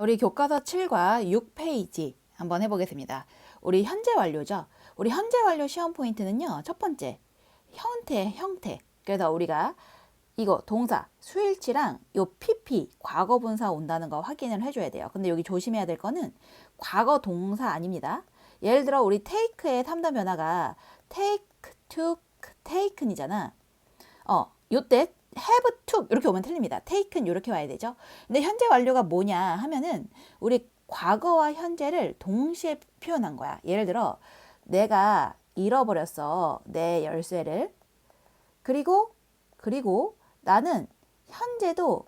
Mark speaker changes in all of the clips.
Speaker 1: 우리 교과서 7과 6페이지 한번 해보겠습니다. 우리 현재 완료죠. 우리 현재 완료 시험 포인트는요. 첫 번째, 형태. 그래서 우리가 이거 동사, 수일치랑 요 PP, 과거 분사 온다는 거 확인을 해줘야 돼요. 근데 여기 조심해야 될 거는 과거 동사 아닙니다. 예를 들어 우리 take의 3단 변화가 take, took, taken이잖아. 요때 have, took 이렇게 오면 틀립니다. taken 이렇게 와야 되죠. 근데 현재 완료가 뭐냐 하면은 우리 과거와 현재를 동시에 표현한 거야. 예를 들어 내가 잃어버렸어. 내 열쇠를. 그리고 나는 현재도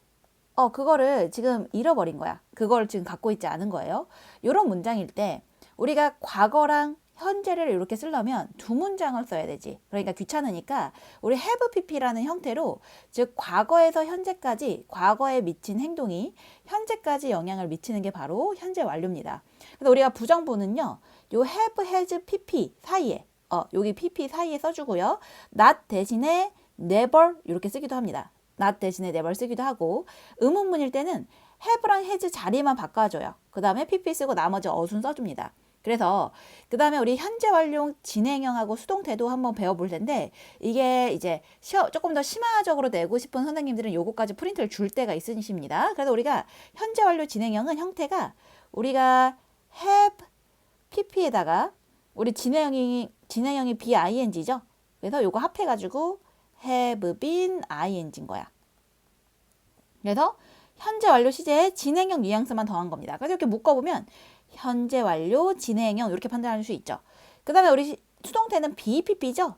Speaker 1: 그거를 지금 잃어버린 거야. 그걸 지금 갖고 있지 않은 거예요. 이런 문장일 때 우리가 과거랑 현재를 이렇게 쓰려면 두 문장을 써야 되지. 그러니까 귀찮으니까 우리 have pp라는 형태로 즉 과거에서 현재까지 과거에 미친 행동이 현재까지 영향을 미치는 게 바로 현재 완료입니다. 그래서 우리가 부정부는요. 요 have, has, pp 사이에 여기 pp 사이에 써주고요. not 대신에 never 이렇게 쓰기도 합니다. not 대신에 never 쓰기도 하고 의문문일 때는 have랑 has 자리만 바꿔줘요. 그 다음에 pp 쓰고 나머지 어순 써줍니다. 그래서 그 다음에 우리 현재 완료 진행형하고 수동태도 한번 배워볼 텐데 이게 이제 조금 더 심화적으로 내고 싶은 선생님들은 요거까지 프린트를 줄 때가 있으십니다. 그래서 우리가 현재 완료 진행형은 형태가 우리가 have pp에다가 우리 진행형이 bing죠. 그래서 요거 합해가지고 have been ing인 거야. 그래서 현재 완료 시제에 진행형 뉘앙스만 더한 겁니다. 그래서 이렇게 묶어보면 현재 완료 진행형 이렇게 판단할 수 있죠. 그 다음에 우리 수동태는 BPP죠.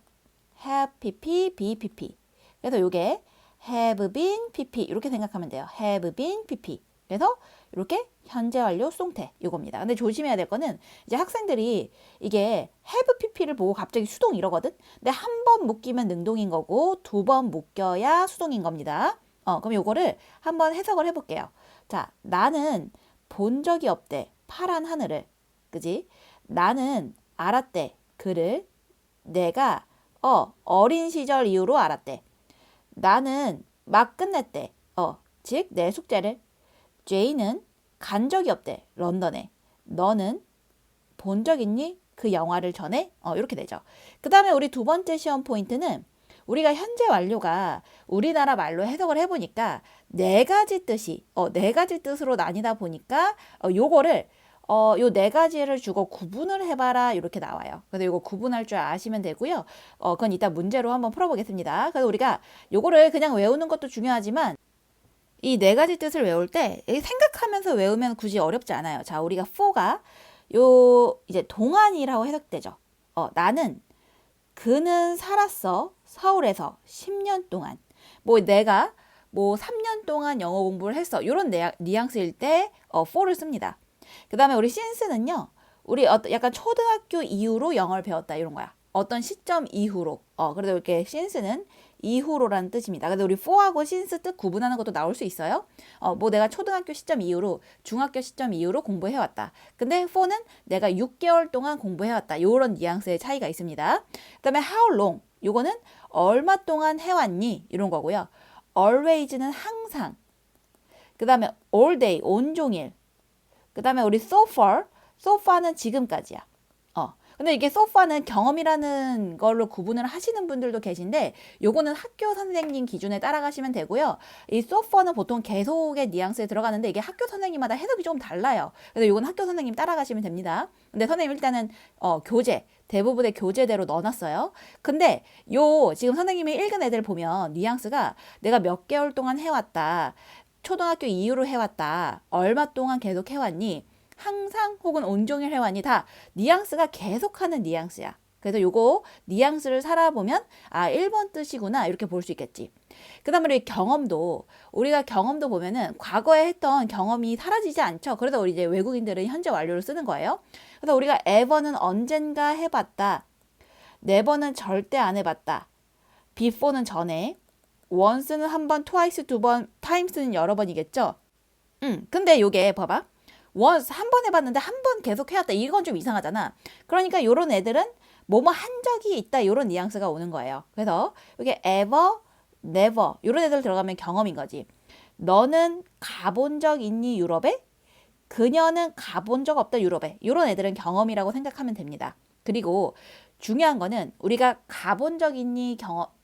Speaker 1: have PP, BPP. 그래서 이게 have been PP 이렇게 생각하면 돼요. have been PP. 그래서 이렇게 현재 완료 수동태 이겁니다. 근데 조심해야 될 거는 이제 학생들이 이게 have pp를 보고 갑자기 수동 이러거든. 근데 한 번 묶이면 능동인 거고 두 번 묶여야 수동인 겁니다. 그럼 요거를 한번 해석을 해볼게요. 자, 나는 본 적이 없대. 파란 하늘을. 그지? 나는 알았대. 그를. 내가 어린 시절 이후로 알았대. 나는 막 끝냈대. 즉 내 숙제를. 제이는 간 적이 없대. 런던에. 너는 본 적 있니? 그 영화를 전에? 이렇게 되죠. 그 다음에 우리 두 번째 시험 포인트는 우리가 현재 완료가 우리나라 말로 해석을 해보니까 네 가지 뜻이, 네 가지 뜻으로 나뉘다 보니까 요거를 요 네 가지를 주고 구분을 해봐라 이렇게 나와요. 그래서 이거 구분할 줄 아시면 되고요. 그건 이따 문제로 한번 풀어보겠습니다. 그래서 우리가 요거를 그냥 외우는 것도 중요하지만 이 네 가지 뜻을 외울 때 생각하면서 외우면 굳이 어렵지 않아요. 자, 우리가 for가 요 이제 동안이라고 해석되죠. 나는 그는 살았어. 서울에서 10년 동안. 뭐 내가 뭐 3년 동안 영어 공부를 했어. 이런 뉘앙스일 때 for를 씁니다. 그 다음에 우리 since는요. 우리 약간 초등학교 이후로 영어를 배웠다 이런 거야. 어떤 시점 이후로. 그래서 이렇게 since는 이후로라는 뜻입니다. 근데 우리 for하고 since 뜻 구분하는 것도 나올 수 있어요. 뭐 내가 초등학교 시점 이후로 중학교 시점 이후로 공부해왔다. 근데 for는 내가 6개월 동안 공부해왔다. 이런 뉘앙스의 차이가 있습니다. 그 다음에 how long. 요거는 얼마 동안 해왔니? 이런 거고요. always는 항상. 그 다음에 all day, 온종일. 그 다음에 우리 so far는 지금까지야. 근데 이게 so far는 경험이라는 걸로 구분을 하시는 분들도 계신데 요거는 학교 선생님 기준에 따라가시면 되고요. 이 so far는 보통 계속의 뉘앙스에 들어가는데 이게 학교 선생님마다 해석이 조금 달라요. 그래서 요건 학교 선생님 따라가시면 됩니다. 근데 선생님 일단은 교재 대부분의 교재대로 넣어놨어요. 근데 지금 선생님이 읽은 애들 보면 뉘앙스가 내가 몇 개월 동안 해왔다. 초등학교 이후로 해왔다. 얼마 동안 계속 해왔니? 항상 혹은 온종일 해왔니? 다 뉘앙스가 계속하는 뉘앙스야. 그래서 요거 뉘앙스를 살아보면 1번 뜻이구나 이렇게 볼 수 있겠지. 그 다음에 우리가 경험도 보면은 과거에 했던 경험이 사라지지 않죠. 그래서 우리 이제 외국인들은 현재 완료를 쓰는 거예요. 그래서 우리가 ever는 언젠가 해봤다. never는 절대 안 해봤다. before는 전에. once는 한 번, twice 두 번, times는 여러 번이겠죠. 근데 요게 봐봐. once 한 번 해봤는데 한 번 계속 해왔다. 이건 좀 이상하잖아. 그러니까 요런 애들은 뭐뭐 한 적이 있다. 요런 뉘앙스가 오는 거예요. 그래서 이게 ever, never 요런 애들 들어가면 경험인 거지. 너는 가본 적 있니 유럽에? 그녀는 가본 적 없다 유럽에. 이런 애들은 경험이라고 생각하면 됩니다. 그리고 중요한 거는 우리가 가본 적 있니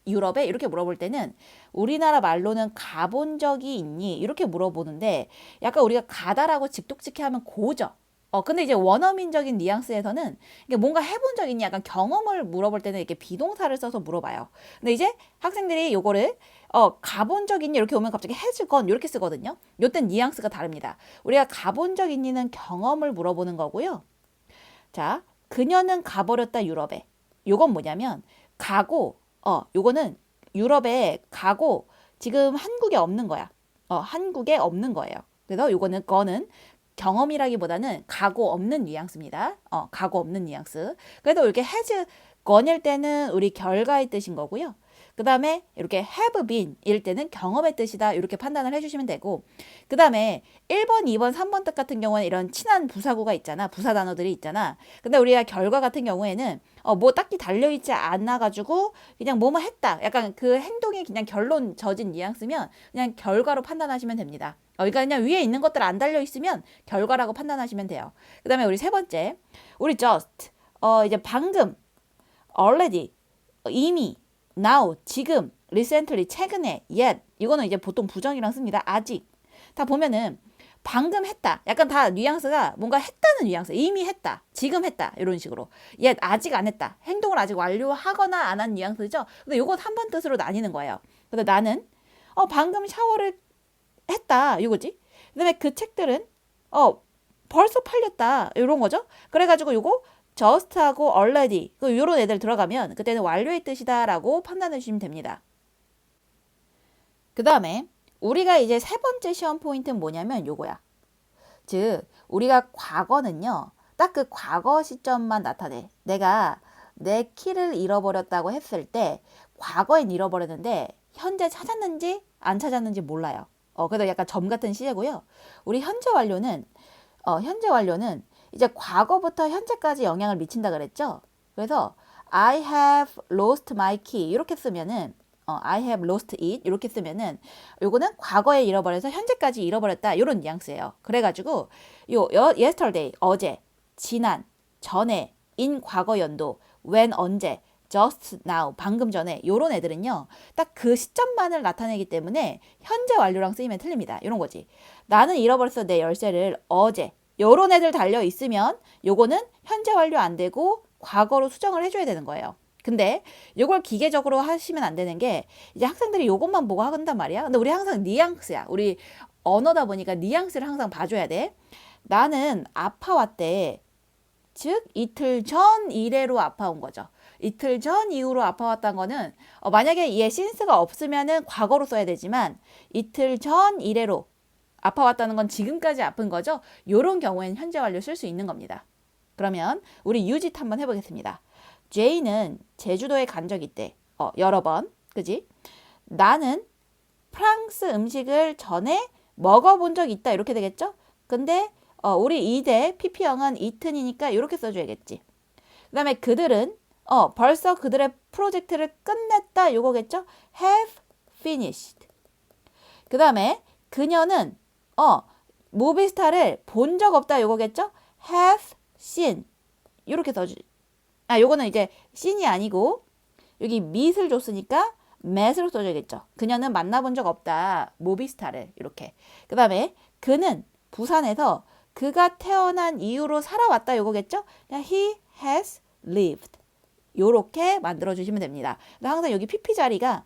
Speaker 1: 유럽에 이렇게 물어볼 때는 우리나라 말로는 가본 적이 있니 이렇게 물어보는데 약간 우리가 가다라고 직독직해 하면 고죠. 근데 이제 원어민적인 뉘앙스에서는 이게 뭔가 해본 적 있니 약간 경험을 물어볼 때는 이렇게 비동사를 써서 물어봐요. 근데 이제 학생들이 요거를 가본 적 있니 이렇게 오면 갑자기 has gone 이렇게 쓰거든요. 요땐 뉘앙스가 다릅니다. 우리가 가본 적 있니는 경험을 물어보는 거고요. 자, 그녀는 가버렸다 유럽에. 요건 뭐냐면 가고 요거는 유럽에 가고 지금 한국에 없는 거야. 한국에 없는 거예요. 그래서 요거는 거는 경험이라기보다는 가고 없는 뉘앙스입니다. 가고 없는 뉘앙스. 그래도 이렇게 has gone일 때는 우리 결과의 뜻인 거고요. 그 다음에 이렇게 have been 일 때는 경험의 뜻이다 이렇게 판단을 해주시면 되고 그 다음에 1번, 2번, 3번 뜻 같은 경우는 이런 친한 부사구가 있잖아. 부사 단어들이 있잖아. 근데 우리가 결과 같은 경우에는 뭐 딱히 달려있지 않아가지고 그냥 뭐뭐 했다. 약간 그 행동이 그냥 결론 젖은 뉘앙스면 그냥 결과로 판단하시면 됩니다. 그러니까 그냥 위에 있는 것들 안 달려있으면 결과라고 판단하시면 돼요. 그 다음에 우리 세 번째 우리 just 이제 방금 already 이미 now, 지금, recently, 최근에, yet 이거는 이제 보통 부정이랑 씁니다. 아직. 다 보면은 방금 했다. 약간 다 뉘앙스가 뭔가 했다는 뉘앙스. 이미 했다. 지금 했다. 이런 식으로. yet 아직 안 했다. 행동을 아직 완료하거나 안 한 뉘앙스죠. 근데 요거 3번 뜻으로 나뉘는 거예요. 근데 나는 방금 샤워를 했다. 이거지. 그다음에 그 책들은 벌써 팔렸다. 이런 거죠. 그래가지고 요거 just하고 already 요런 애들 들어가면 그때는 완료의 뜻이다라고 판단해 주시면 됩니다. 그 다음에 우리가 이제 세 번째 시험 포인트는 뭐냐면 요거야. 즉 우리가 과거는요. 딱 그 과거 시점만 나타내. 내가 내 키를 잃어버렸다고 했을 때 과거엔 잃어버렸는데 현재 찾았는지 안 찾았는지 몰라요. 그래서 약간 점 같은 시제고요. 우리 현재 완료는 이제 과거부터 현재까지 영향을 미친다 그랬죠. 그래서 I have lost my key 이렇게 쓰면은 I have lost it 이렇게 쓰면은 요거는 과거에 잃어버려서 현재까지 잃어버렸다 이런 뉘앙스예요. 그래가지고 yesterday 어제, 지난, 전에, in 과거 연도, when 언제, just now 방금 전에 요런 애들은요 딱 그 시점만을 나타내기 때문에 현재 완료랑 쓰이면 틀립니다. 이런 거지. 나는 잃어버렸어 내 열쇠를 어제. 요런 애들 달려 있으면 요거는 현재 완료 안 되고 과거로 수정을 해줘야 되는 거예요. 근데 요걸 기계적으로 하시면 안 되는 게 이제 학생들이 요것만 보고 한단 말이야. 근데 우리 항상 뉘앙스야. 우리 언어다 보니까 뉘앙스를 항상 봐줘야 돼. 나는 아파왔대. 즉 이틀 전 이래로 아파온 거죠. 이틀 전 이후로 아파왔다는 거는 만약에 얘 since가 없으면은 과거로 써야 되지만 이틀 전 이래로 아파왔다는 건 지금까지 아픈 거죠. 요런 경우에는 현재 완료 쓸 수 있는 겁니다. 그러면 우리 유짓 한번 해보겠습니다. 제이는 제주도에 간 적 있대. 여러 번. 그지? 나는 프랑스 음식을 전에 먹어본 적 있다. 이렇게 되겠죠? 근데 우리 이대 PP형은 이튼이니까 이렇게 써줘야겠지. 그 다음에 그들은 벌써 그들의 프로젝트를 끝냈다. 요거겠죠? have finished. 그 다음에 그녀는 무비스타를 본 적 없다 요거겠죠? have seen 이렇게 써주. 요거는 이제 seen이 아니고 여기 met을 줬으니까 met으로 써줘야겠죠. 그녀는 만나본 적 없다 무비스타를 이렇게. 그 다음에 그는 부산에서 그가 태어난 이후로 살아왔다 요거겠죠? he has lived 요렇게 만들어 주시면 됩니다. 항상 여기 pp 자리가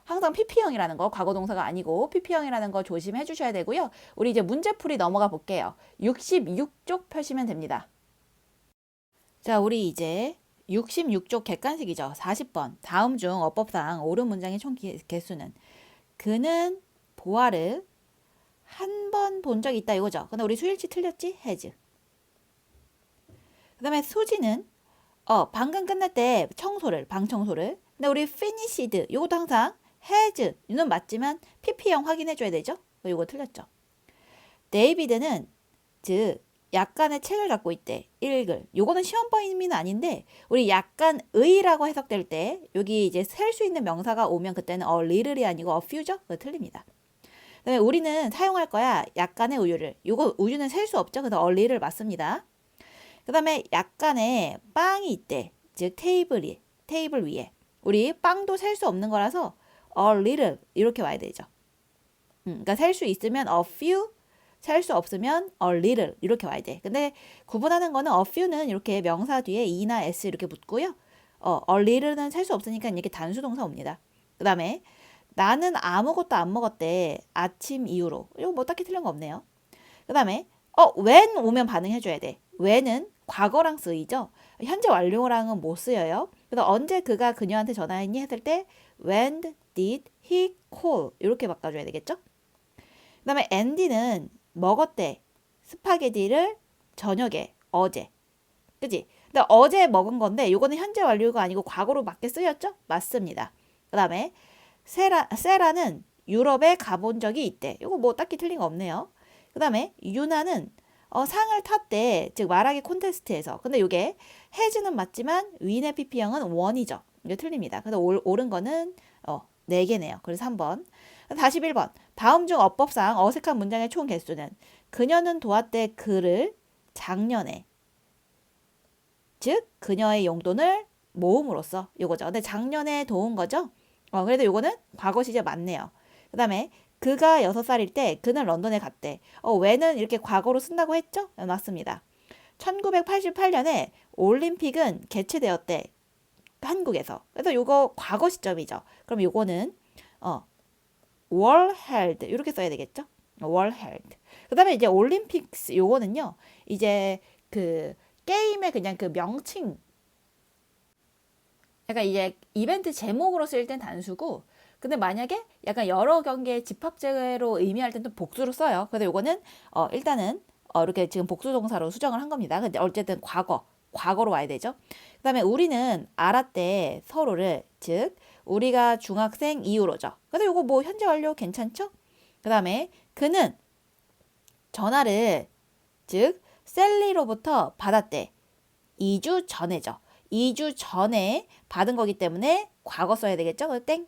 Speaker 1: 항상 PP형이라는 거 과거 동사가 아니고 PP형이라는 거 조심해 주셔야 되고요. 우리 이제 문제풀이 넘어가 볼게요. 66쪽 펴시면 됩니다. 자, 우리 이제 66쪽 객관식이죠. 40번. 다음 중 어법상 옳은 문장의 총 개수는 그는 보아를 한 번 본 적이 있다 이거죠. 근데 우리 수일치 틀렸지? has. 그 다음에 수지는 방금 끝날 때 방 청소를. 근데 우리 finished 이것도 항상 has 이는 맞지만 PP형 확인해 줘야 되죠. 이거 틀렸죠. 데이비드는 즉 약간의 책을 갖고 있대. 읽을. 요거는 시험 범위는 아닌데 우리 약간 의라고 해석될 때 여기 이제 셀 수 있는 명사가 오면 그때는 a little이 아니고 a few죠. 그거 틀립니다. 그다음에 우리는 사용할 거야 약간의 우유를. 요거 우유는 셀 수 없죠. 그래서 얼리를 맞습니다. 그다음에 약간의 빵이 있대. 즉 테이블 위에. 우리 빵도 셀 수 없는 거라서 a little 이렇게 와야 되죠. 그러니까 셀 수 있으면 a few, 셀 수 없으면 a little 이렇게 와야 돼. 근데 구분하는 거는 a few는 이렇게 명사 뒤에 e나 s 이렇게 붙고요. a little는 셀 수 없으니까 이렇게 단수 동사 옵니다. 그다음에 나는 아무것도 안 먹었대. 아침 이후로. 이거 뭐 딱히 틀린 거 없네요. 그다음에 when 오면 반응해줘야 돼. when은 과거랑 쓰이죠. 현재 완료랑은 못 쓰여요. 그래서 언제 그가 그녀한테 전화했니 했을 때 when did he call 이렇게 바꿔줘야 되겠죠. 그다음에 andy는 먹었대. 스파게티를 저녁에 어제. 그치? 근데 어제 먹은 건데 이거는 현재 완료가 아니고 과거로 맞게 쓰였죠? 맞습니다. 그다음에 세라는 유럽에 가본 적이 있대. 이거 뭐 딱히 틀린 거 없네요. 그다음에 유나는 상을 탔대. 즉 말하기 콘테스트에서. 근데 이게 has는 맞지만 윈의 pp형은 원이죠. 이게 틀립니다. 그래서 옳은 거는 4개네요. 그래서 3번. 41번. 다음 중 어법상 어색한 문장의 총 개수는 그녀는 도왔대 그를 작년에. 즉 그녀의 용돈을 모음으로써 요거죠. 근데 작년에 도운 거죠. 그래도 요거는 과거 시제 맞네요. 그 다음에 그가 6살일 때 그는 런던에 갔대. when은 이렇게 과거로 쓴다고 했죠? 맞습니다. 1988년에 올림픽은 개최되었대. 한국에서. 그래서 요거 과거 시점이죠. 그럼 요거는 were held 이렇게 써야 되겠죠? were held. 그 다음에 이제 올림픽스 요거는요. 이제 그 게임의 그냥 그 명칭 약간 이제 이벤트 제목으로 쓸 땐 단수고 근데 만약에 약간 여러 경기의 집합제로 의미할 땐 또 복수로 써요. 그래서 요거는 일단은 이렇게 지금 복수 동사로 수정을 한 겁니다. 근데 어쨌든 과거로 와야 되죠. 그다음에 우리는 알았대 서로를 즉 우리가 중학생 이후로죠. 그래서 요거 뭐 현재 완료 괜찮죠? 그다음에 그는 전화를 즉 셀리로부터 받았대. 2주 전에죠. 2주 전에 받은 거기 때문에 과거 써야 되겠죠? 그래서 땡.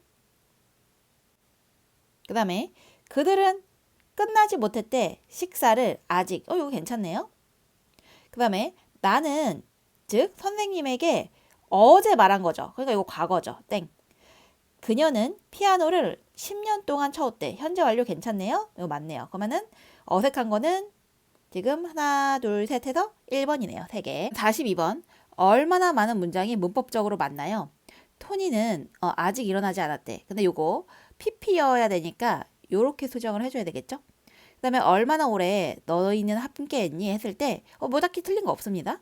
Speaker 1: 그 다음에 그들은 끝나지 못했대. 식사를 아직. 이거 괜찮네요. 그 다음에 나는 즉 선생님에게 어제 말한 거죠. 그러니까 이거 과거죠. 땡. 그녀는 피아노를 10년 동안 쳐왔대. 현재 완료 괜찮네요. 이거 맞네요. 그러면은 어색한 거는 지금 하나, 둘, 셋 해서 1번이네요. 3개. 42번. 얼마나 많은 문장이 문법적으로 맞나요? 토니는 아직 일어나지 않았대. 근데 요거 PP여야 되니까 요렇게 수정을 해줘야 되겠죠? 그 다음에 얼마나 오래 너희는 함께 했니? 했을 때 뭐 딱히 틀린 거 없습니다.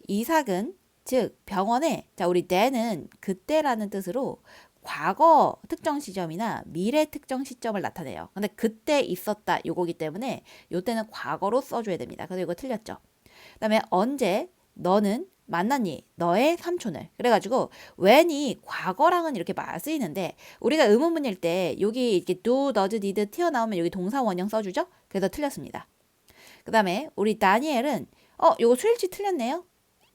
Speaker 1: 이삭은 즉 병원에 자 우리 때는 그때라는 뜻으로 과거 특정 시점이나 미래 특정 시점을 나타내요. 근데 그때 있었다 요거기 때문에 요때는 과거로 써줘야 됩니다. 그래서 이거 틀렸죠. 그 다음에 언제 너는 만났니? 너의 삼촌을. 그래가지고 when이 과거랑은 이렇게 쓰이는데 우리가 의문문일 때 여기 이렇게 do, does, did 튀어나오면 여기 동사 원형 써주죠? 그래서 틀렸습니다. 그 다음에 우리 다니엘은 요거 수일치 틀렸네요.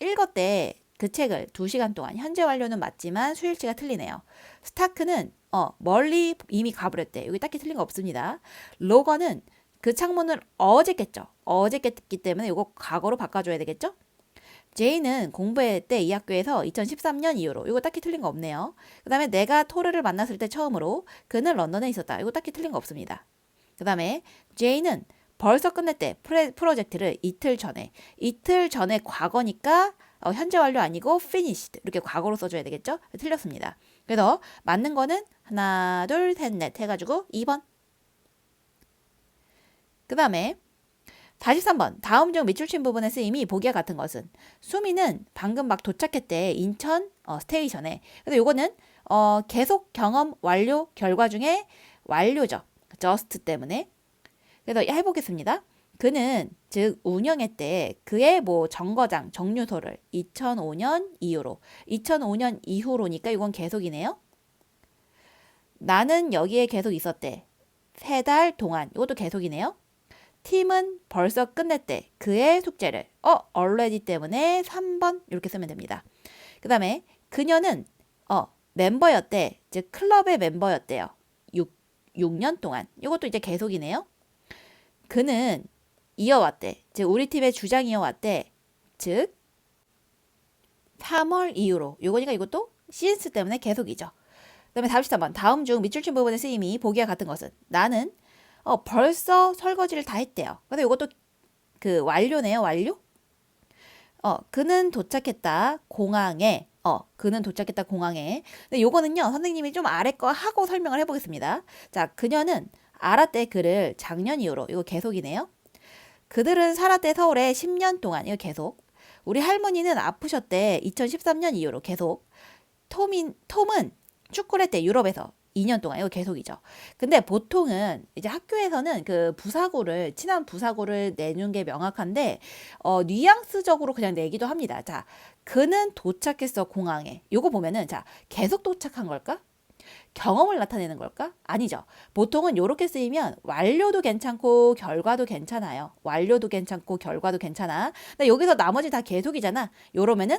Speaker 1: 읽었대. 그 책을 2시간 동안 현재 완료는 맞지만 수일치가 틀리네요. 스타크는 멀리 이미 가버렸대. 여기 딱히 틀린 거 없습니다. 로건은 그 창문을 어제 깼죠. 어제 깼기 때문에 이거 과거로 바꿔줘야 되겠죠? 제이는 공부했대 이 학교에서 2013년 이후로. 이거 딱히 틀린 거 없네요. 그 다음에 내가 토르를 만났을 때 처음으로 그는 런던에 있었다. 이거 딱히 틀린 거 없습니다. 그 다음에 제이는 벌써 끝냈대. 프로젝트를 이틀 전에 과거니까 현재 완료 아니고 finished 이렇게 과거로 써줘야 되겠죠? 틀렸습니다. 그래서 맞는 거는 하나, 둘, 셋, 넷 해가지고 2번. 그 다음에 43번. 다음 중 밑줄 친 부분의 쓰임이 보기와 같은 것은 수미는 방금 막 도착했대. 인천 스테이션에. 그래서 요거는 계속 경험 완료 결과 중에 완료죠. just 때문에. 그래서 해보겠습니다. 그는 즉 운영했대. 그의 뭐 정거장 정류소를 2005년 이후로. 2005년 이후로니까 이건 계속이네요. 나는 여기에 계속 있었대. 3달 동안. 이것도 계속이네요. 팀은 벌써 끝냈대. 그의 숙제를. already 때문에 3번 이렇게 쓰면 됩니다. 그 다음에 그녀는 멤버였대. 즉 클럽의 멤버였대요. 6년 동안. 이것도 이제 계속이네요. 그는 이어왔대. 즉 우리 팀의 주장 이어왔대. 즉 3월 이후로. 요거니까 이것도 since 때문에 계속이죠. 그다음에 43번. 다음 중 밑줄 친 부분의 쓰임이 보기와 같은 것은 나는 벌써 설거지를 다 했대요. 근데 이것도 그 완료네요. 완료. 그는 도착했다 공항에. 그는 도착했다 공항에. 근데 요거는요 선생님이 좀 아래 거 하고 설명을 해보겠습니다. 자, 그녀는 알았대 그를 작년 이후로. 이거 계속이네요. 그들은 살았대 서울에 10년 동안. 이거 계속. 우리 할머니는 아프셨대 2013년 이후로. 계속. 톰은 축구를 했대 유럽에서 2년 동안. 이거 계속이죠. 근데 보통은 이제 학교에서는 그 부사구를 친한 부사구를 내는 게 명확한데 뉘앙스적으로 그냥 내기도 합니다. 자, 그는 도착했어 공항에. 요거 보면은 자, 계속 도착한 걸까? 경험을 나타내는 걸까? 아니죠. 보통은 이렇게 쓰이면 완료도 괜찮고 결과도 괜찮아요. 완료도 괜찮고 결과도 괜찮아. 근데 여기서 나머지 다 계속이잖아. 요러면은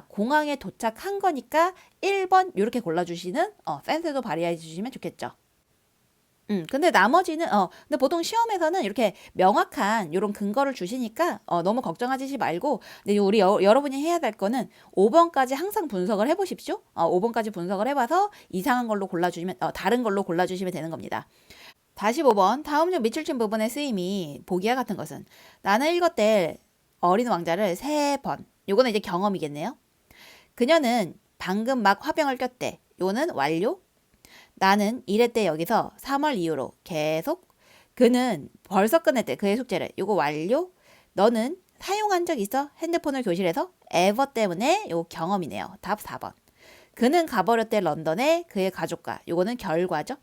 Speaker 1: 공항에 도착한 거니까 1번 이렇게 골라주시는 센스도 발휘해 주시면 좋겠죠. 근데 나머지는 근데 보통 시험에서는 이렇게 명확한 이런 근거를 주시니까 너무 걱정하지 말고, 근데 우리 여러분이 해야 될 거는 5번까지 항상 분석을 해보십시오. 5번까지 분석을 해봐서 이상한 걸로 골라주시면 다른 걸로 골라주시면 되는 겁니다. 다시 5번. 다음 중 밑줄 친 부분의 쓰임이 보기와 같은 것은 나는 읽었대 어린 왕자를 3번. 요거는 이제 경험이겠네요. 그녀는 방금 막 화병을 꼈대. 요거는 완료. 나는 이랬대 여기서 3월 이후로 계속. 그는 벌써 끝냈대 그의 숙제를. 요거 완료. 너는 사용한 적 있어? 핸드폰을 교실에서? ever 때문에 요 경험이네요. 답 4번. 그는 가버렸대 런던에 그의 가족과. 요거는 결과죠.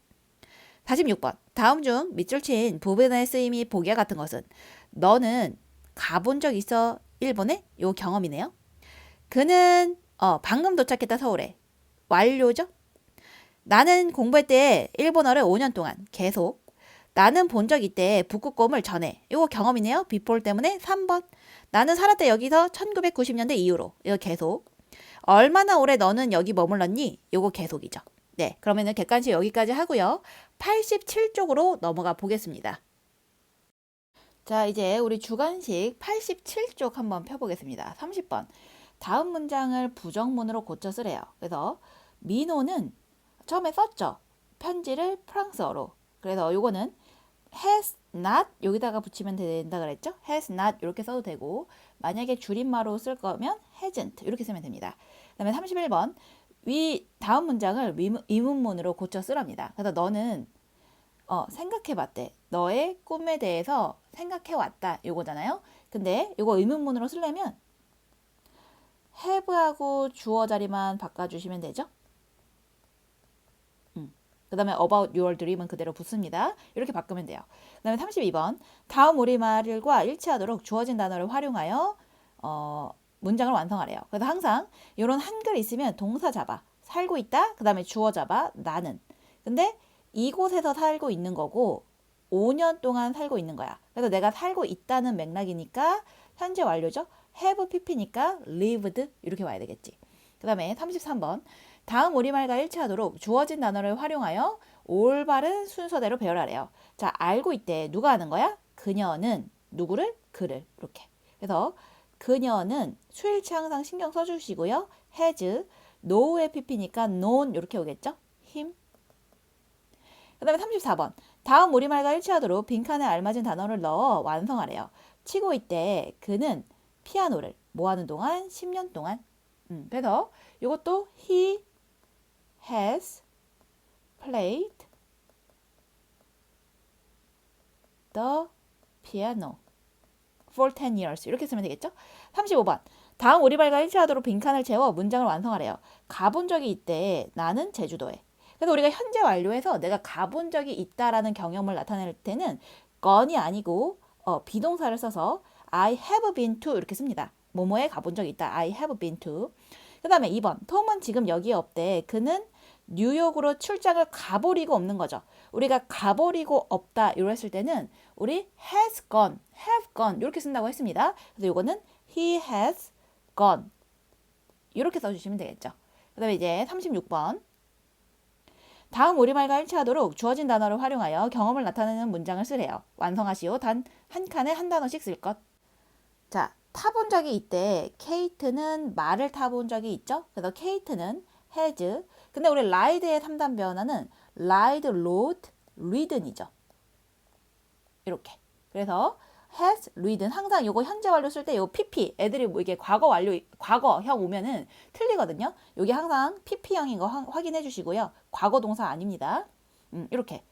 Speaker 1: 46번. 다음 중 밑줄 친 부분의 쓰임이 보기와 같은 것은 너는 가본 적 있어? 일본에? 요 경험이네요. 그는 방금 도착했다 서울에. 완료죠. 나는 공부할 때 일본어를 5년 동안 계속. 나는 본 적 있대 북극곰을 전에. 이거 경험이네요. before 때문에 3번. 나는 살았대 여기서 1990년대 이후로. 이거 계속. 얼마나 오래 너는 여기 머물렀니? 이거 계속이죠. 네, 그러면은 객관식 여기까지 하고요. 87쪽으로 넘어가 보겠습니다. 자, 이제 우리 주관식 87쪽 한번 펴보겠습니다. 30번. 다음 문장을 부정문으로 고쳐 쓰래요. 그래서 민호는 처음에 썼죠. 편지를 프랑스어로. 그래서 요거는 has not 여기다가 붙이면 된다 그랬죠. has not 이렇게 써도 되고, 만약에 줄임말로 쓸 거면 hasn't 이렇게 쓰면 됩니다. 그 다음에 31번. 다음 문장을 의문문으로 고쳐 쓰랍니다. 그래서 너는 생각해봤대. 너의 꿈에 대해서 생각해왔다. 요거잖아요. 근데 요거 의문문으로 쓰려면 have하고 주어 자리만 바꿔주시면 되죠. 그 다음에 about your dream은 그대로 붙습니다. 이렇게 바꾸면 돼요. 그 다음에 32번. 다음 우리말과 일치하도록 주어진 단어를 활용하여 문장을 완성하래요. 그래서 항상 이런 한글 있으면 동사 잡아. 살고 있다. 그 다음에 주어 잡아. 나는. 근데 이곳에서 살고 있는 거고 5년 동안 살고 있는 거야. 그래서 내가 살고 있다는 맥락이니까 현재 완료죠. have pp니까 lived 이렇게 와야 되겠지. 그 다음에 33번. 다음 우리말과 일치하도록 주어진 단어를 활용하여 올바른 순서대로 배열하래요. 자, 알고 있대. 누가 하는 거야? 그녀는 누구를? 그를. 이렇게. 그래서 그녀는 수일치 항상 신경 써주시고요. has, know의 pp니까 known 이렇게 오겠죠? him. 그 다음에 34번. 다음 우리말과 일치하도록 빈칸에 알맞은 단어를 넣어 완성하래요. 치고 있대. 그는 피아노를 뭐 하는 동안? 10년 동안. 그래서 이것도 he has played the piano for 10 years 이렇게 쓰면 되겠죠? 35번. 다음 우리말과 일치하도록 빈칸을 채워 문장을 완성하래요. 가본 적이 있대. 나는 제주도에. 그래서 우리가 현재 완료해서 내가 가본 적이 있다라는 경험을 나타낼 때는 gone이 아니고 비동사를 써서 I have been to 이렇게 씁니다. 뭐뭐에 가본 적이 있다. I have been to. 그 다음에 2번. 톰은 지금 여기에 없대. 그는 뉴욕으로 출장을 가버리고 없는 거죠. 우리가 가버리고 없다 이랬을 때는 우리 has gone, have gone 이렇게 쓴다고 했습니다. 그래서 이거는 he has gone 이렇게 써주시면 되겠죠. 그 다음에 이제 36번. 다음 우리말과 일치하도록 주어진 단어를 활용하여 경험을 나타내는 문장을 쓰래요. 완성하시오. 단 한 칸에 한 단어씩 쓸 것. 자, 타본 적이 있대. 케이트는 말을 타본 적이 있죠? 그래서 케이트는 has. 근데 우리 ride의 3단 변화는 ride, rode, ridden이죠. 이렇게. 그래서 has, ridden 항상 요거 현재 완료 쓸 때 요 pp 애들이 뭐 이게 과거 완료 과거형 오면은 틀리거든요. 요게 항상 pp형인 거 확인해 주시고요. 과거 동사 아닙니다. 이렇게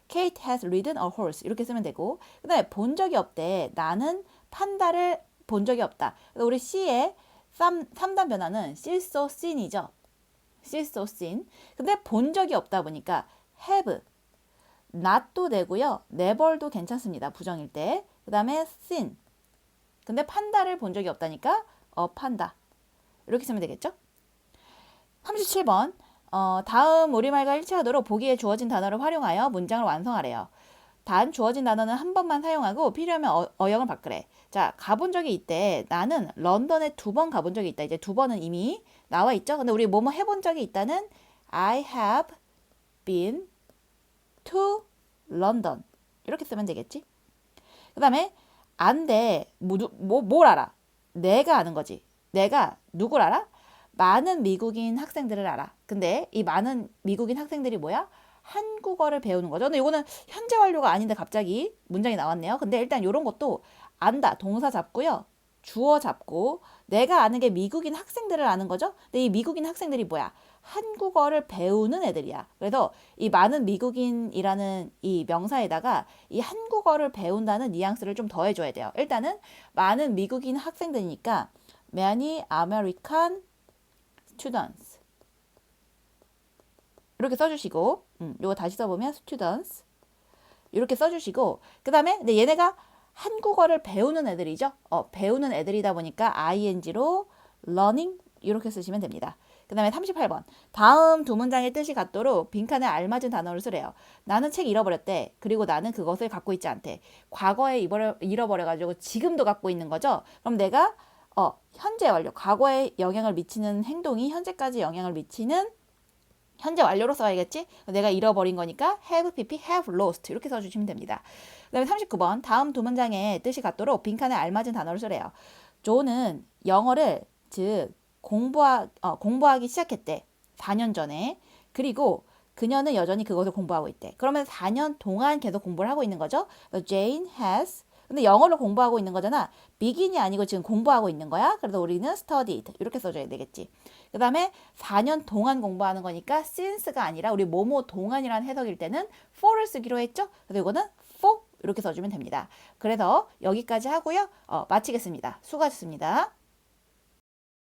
Speaker 1: Kate has ridden a horse 이렇게 쓰면 되고 그다음에 본 적이 없대. 나는 판다를 본 적이 없다. 그래서 우리 C의 3단 변화는 see so seen이죠. see so seen. 근데 본 적이 없다 보니까 have not도 되고요. never도 괜찮습니다. 부정일 때. 그 다음에 seen. 근데 판다를 본 적이 없다니까 판다. 이렇게 쓰면 되겠죠? 37번. 다음 우리말과 일치하도록 보기에 주어진 단어를 활용하여 문장을 완성하래요. 단 주어진 단어는 한 번만 사용하고 필요하면 어형을 바꾸래. 자, 가본 적이 있대. 나는 런던에 2번 가본 적이 있다. 이제 2번은 이미 나와 있죠? 근데 우리 뭐뭐 해본 적이 있다는 I have been to London. 이렇게 쓰면 되겠지? 그 다음에 안 돼. 뭘 알아? 내가 아는 거지. 내가 누굴 알아? 많은 미국인 학생들을 알아. 근데 이 많은 미국인 학생들이 뭐야? 한국어를 배우는 거죠. 근데 이거는 현재 완료가 아닌데 갑자기 문장이 나왔네요. 근데 일단 이런 것도 안다. 동사 잡고요. 주어 잡고 내가 아는 게 미국인 학생들을 아는 거죠. 근데 이 미국인 학생들이 뭐야? 한국어를 배우는 애들이야. 그래서 이 많은 미국인이라는 이 명사에다가 이 한국어를 배운다는 뉘앙스를 좀 더해줘야 돼요. 일단은 많은 미국인 학생들이니까 many American students 이렇게 써주시고 이거 다시 써보면 students 이렇게 써주시고 그 다음에 근데 얘네가 한국어를 배우는 애들이죠. 배우는 애들이다 보니까 ing로 learning 이렇게 쓰시면 됩니다. 그 다음에 38번. 다음 두 문장의 뜻이 같도록 빈칸에 알맞은 단어를 쓰래요. 나는 책 잃어버렸대. 그리고 나는 그것을 갖고 있지 않대. 과거에 잃어버려가지고 지금도 갖고 있는 거죠. 그럼 내가 현재 완료, 과거에 영향을 미치는 행동이 현재까지 영향을 미치는 현재 완료로 써야겠지? 내가 잃어버린 거니까 have pp have lost 이렇게 써주시면 됩니다. 그 다음에 39번 다음 두 문장의 뜻이 같도록 빈칸에 알맞은 단어를 쓰래요. 조는 영어를 즉 공부하기 시작했대. 4년 전에. 그리고 그녀는 여전히 그것을 공부하고 있대. 그러면 4년 동안 계속 공부를 하고 있는 거죠. Jane has 근데 영어를 공부하고 있는 거잖아. begin이 아니고 지금 공부하고 있는 거야. 그래서 우리는 studied 이렇게 써줘야 되겠지. 그 다음에 4년 동안 공부하는 거니까 since가 아니라 우리 뭐뭐 동안이라는 해석일 때는 for를 쓰기로 했죠. 그래서 이거는 for 이렇게 써주면 됩니다. 그래서 여기까지 하고요. 마치겠습니다. 수고하셨습니다.